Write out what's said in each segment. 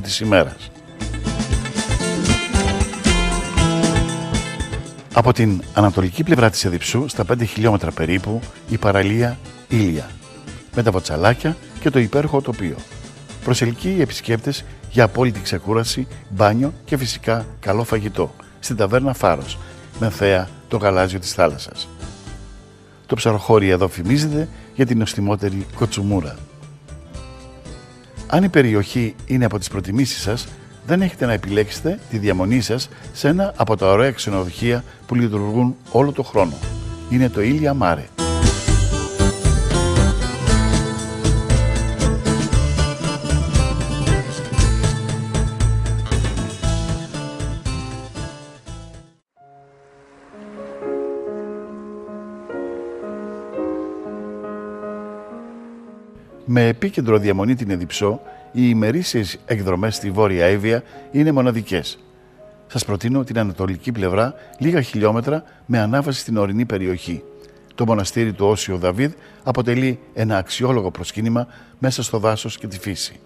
της ημέρας. Από την ανατολική πλευρά της Εδιψού, στα 5 χιλιόμετρα περίπου, η παραλία Ήλια, με τα βοτσαλάκια και το υπέροχο τοπίο. Προσελκύει οι επισκέπτες για απόλυτη ξεκούραση, μπάνιο και φυσικά καλό φαγητό στην ταβέρνα Φάρος, με θέα το γαλάζιο της θάλασσας. Το ψαροχώρι εδώ φημίζεται για την νοστιμότερη κοτσουμούρα. Αν η περιοχή είναι από τις προτιμήσεις σας, δεν έχετε να επιλέξετε τη διαμονή σας σε ένα από τα ωραία ξενοδοχεία που λειτουργούν όλο το χρόνο. Είναι το Ήλια Μάρε. Με επίκεντρο διαμονή την Εδιψό, οι ημερήσιες εκδρομές στη Βόρεια Εύβοια είναι μοναδικές. Σας προτείνω την ανατολική πλευρά, λίγα χιλιόμετρα με ανάβαση στην ορεινή περιοχή. Το μοναστήρι του Όσιο Δαβίδ αποτελεί ένα αξιόλογο προσκύνημα μέσα στο δάσος και τη φύση.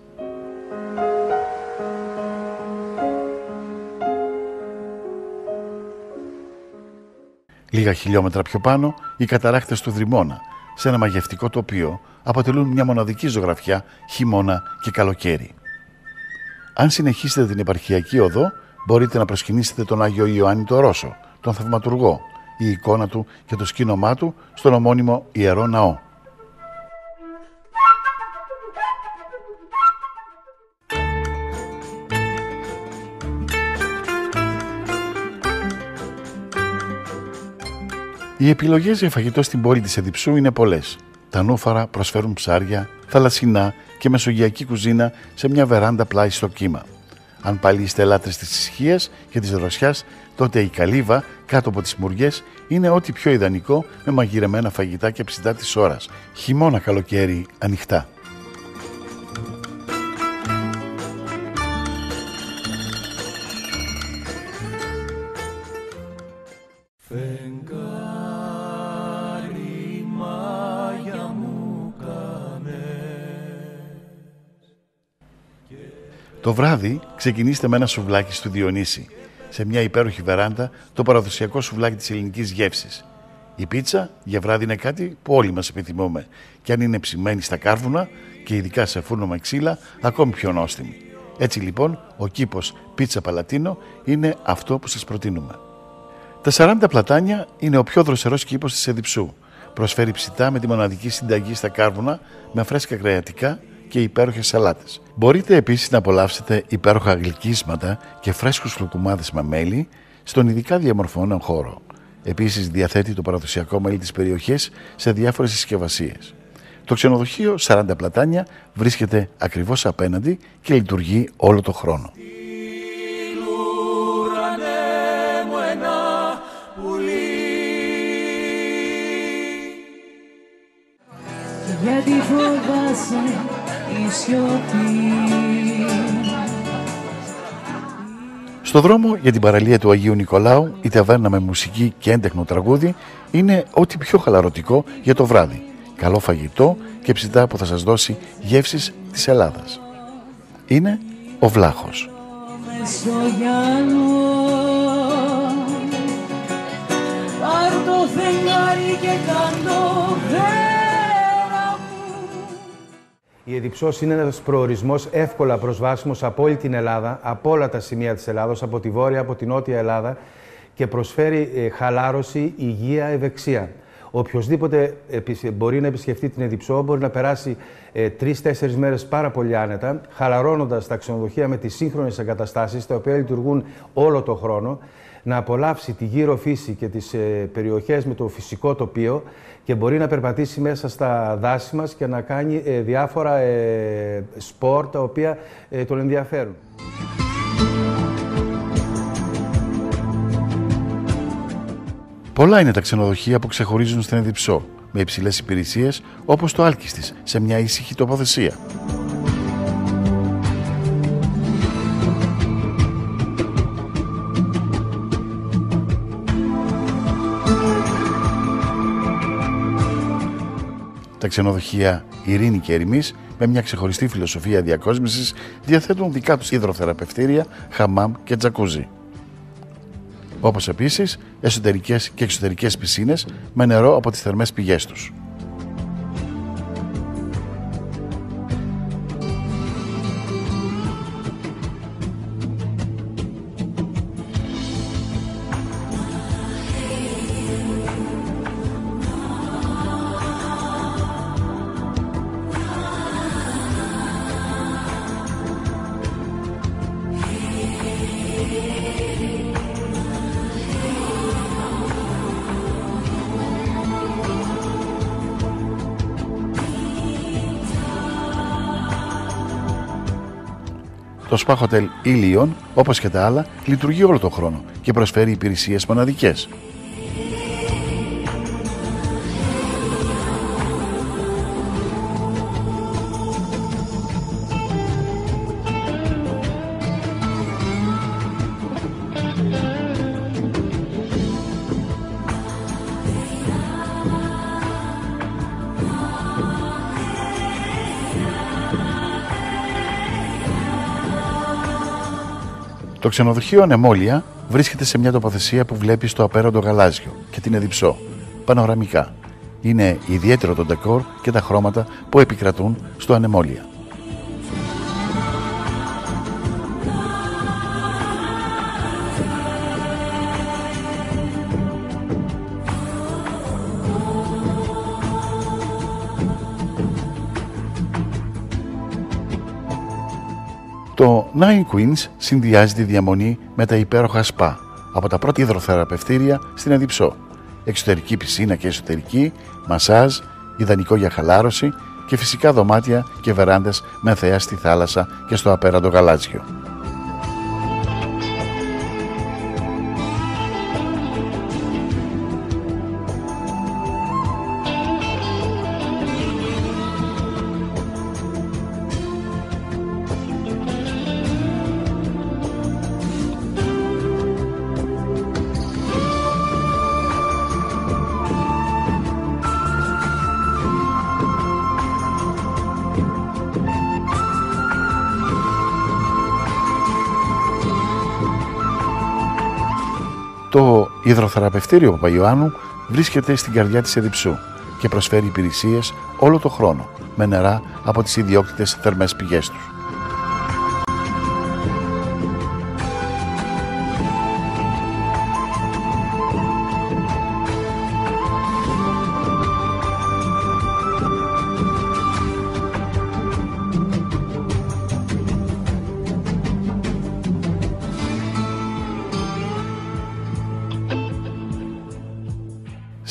Λίγα χιλιόμετρα πιο πάνω, οι καταράχτες του Δρυμώνα, σε ένα μαγευτικό τοπίο, αποτελούν μια μοναδική ζωγραφιά χειμώνα και καλοκαίρι. Αν συνεχίσετε την επαρχιακή οδό, μπορείτε να προσκυνήσετε τον Άγιο Ιωάννη το Ρώσο, τον Θαυματουργό, η εικόνα του και το σκήνωμά του στον ομώνυμο Ιερό Ναό. Οι επιλογές για φαγητό στην πόλη της Εδιψού είναι πολλές. Τα νούφαρα προσφέρουν ψάρια, θαλασσινά και μεσογειακή κουζίνα σε μια βεράντα πλάι στο κύμα. Αν πάλι είστε λάτρες της ησυχίας και της δροσιάς, τότε η καλύβα κάτω από τις μουριές είναι ό,τι πιο ιδανικό, με μαγειρεμένα φαγητά και ψητά της ώρας, χειμώνα καλοκαίρι ανοιχτά. Το βράδυ ξεκινήστε με ένα σουβλάκι στο Διονύση, σε μια υπέροχη βεράντα, το παραδοσιακό σουβλάκι της ελληνικής γεύσης. Η πίτσα για βράδυ είναι κάτι που όλοι μας επιθυμούμε, και αν είναι ψημένη στα κάρβουνα και ειδικά σε φούρνο με ξύλα, ακόμη πιο νόστιμη. Έτσι λοιπόν, ο κήπος Πίτσα Παλατίνο είναι αυτό που σας προτείνουμε. Τα 40 Πλατάνια είναι ο πιο δροσερός κήπος της Εδιψού. Προσφέρει ψητά με τη μοναδική συνταγή στα κάρβουνα, με φρέσκα κρεατικά και υπέροχες σαλάτες. Μπορείτε επίσης να απολαύσετε υπέροχα γλυκίσματα και φρέσκους λουκουμάδες με μέλι στον ειδικά διαμορφωμένο χώρο. Επίσης διαθέτει το παραδοσιακό μέλι της περιοχής σε διάφορες συσκευασίες. Το ξενοδοχείο 40 Πλατάνια βρίσκεται ακριβώς απέναντι και λειτουργεί όλο το χρόνο. Γιατί φοβάσαι η σιωπή. Στο δρόμο για την παραλία του Αγίου Νικολάου, η ταβέρνα με μουσική και έντεχνο τραγούδι είναι ό,τι πιο χαλαρωτικό για το βράδυ. Καλό φαγητό και ψητά που θα σας δώσει γεύσεις της Ελλάδας. Είναι ο Βλάχος. Πάρ' το φεγγάρι και κάντο. Η Εδιψός είναι ένας προορισμός εύκολα προσβάσιμος από όλη την Ελλάδα, από όλα τα σημεία της Ελλάδος, από τη Βόρεια, από τη Νότια Ελλάδα, και προσφέρει χαλάρωση, υγεία, ευεξία. Οποιοςδήποτε μπορεί να επισκεφτεί την Εδιψό, μπορεί να περάσει 3-4 μέρες πάρα πολύ άνετα, χαλαρώνοντας τα ξενοδοχεία με τις σύγχρονες εγκαταστάσεις, τα οποία λειτουργούν όλο το χρόνο, να απολαύσει τη γύρω φύση και τις περιοχές με το φυσικό τοπίο, και μπορεί να περπατήσει μέσα στα δάση μας και να κάνει διάφορα σπορ τα οποία τον ενδιαφέρουν. Πολλά είναι τα ξενοδοχεία που ξεχωρίζουν στην Εδιψό, με υψηλές υπηρεσίες όπως το Άλκιστης, σε μια ήσυχη τοποθεσία. Τα ξενοδοχεία Ειρήνη και Ερημής με μια ξεχωριστή φιλοσοφία διακόσμησης, διαθέτουν δικά τους υδροθεραπευτήρια, χαμάμ και τζακούζι. Όπως επίσης εσωτερικές και εξωτερικές πισίνες με νερό από τις θερμές πηγές τους. Το Spa Hotel Ilion, όπως και τα άλλα, λειτουργεί όλο τον χρόνο και προσφέρει υπηρεσίες μοναδικές. Το ξενοδοχείο Ανεμόλια βρίσκεται σε μια τοποθεσία που βλέπει στο απέραντο γαλάζιο και την Εδιψό, πανοραμικά. Είναι ιδιαίτερο το ντεκόρ και τα χρώματα που επικρατούν στο Ανεμόλια. Το Nine Queens συνδυάζει τη διαμονή με τα υπέροχα σπα από τα πρώτα υδροθεραπευτήρια στην Εδιψό, εξωτερική πισίνα και εσωτερική, μασάζ, ιδανικό για χαλάρωση και φυσικά δωμάτια και βεράντες με θέα στη θάλασσα και στο απέραντο γαλάζιο. Το υδροθεραπευτήριο Παπαϊωάννου βρίσκεται στην καρδιά της Εδιψού και προσφέρει υπηρεσίες όλο το χρόνο με νερά από τις ιδιόκτητες θερμές πηγές τους.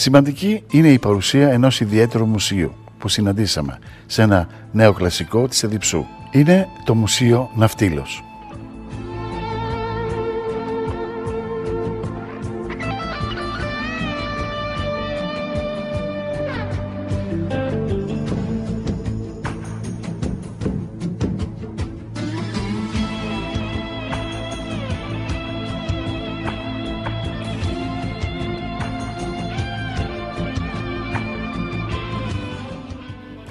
Σημαντική είναι η παρουσία ενός ιδιαίτερου μουσείου που συναντήσαμε σε ένα νέο κλασικό της Εδιψού. Είναι το Μουσείο Ναυτίλος.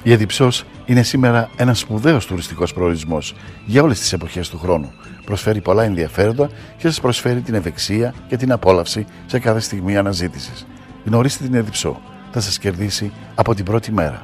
Η Εδιψός είναι σήμερα ένας σπουδαίος τουριστικός προορισμός για όλες τις εποχές του χρόνου. Προσφέρει πολλά ενδιαφέροντα και σας προσφέρει την ευεξία και την απόλαυση σε κάθε στιγμή αναζήτησης. Γνωρίστε την Εδιψό, θα σας κερδίσει από την πρώτη μέρα.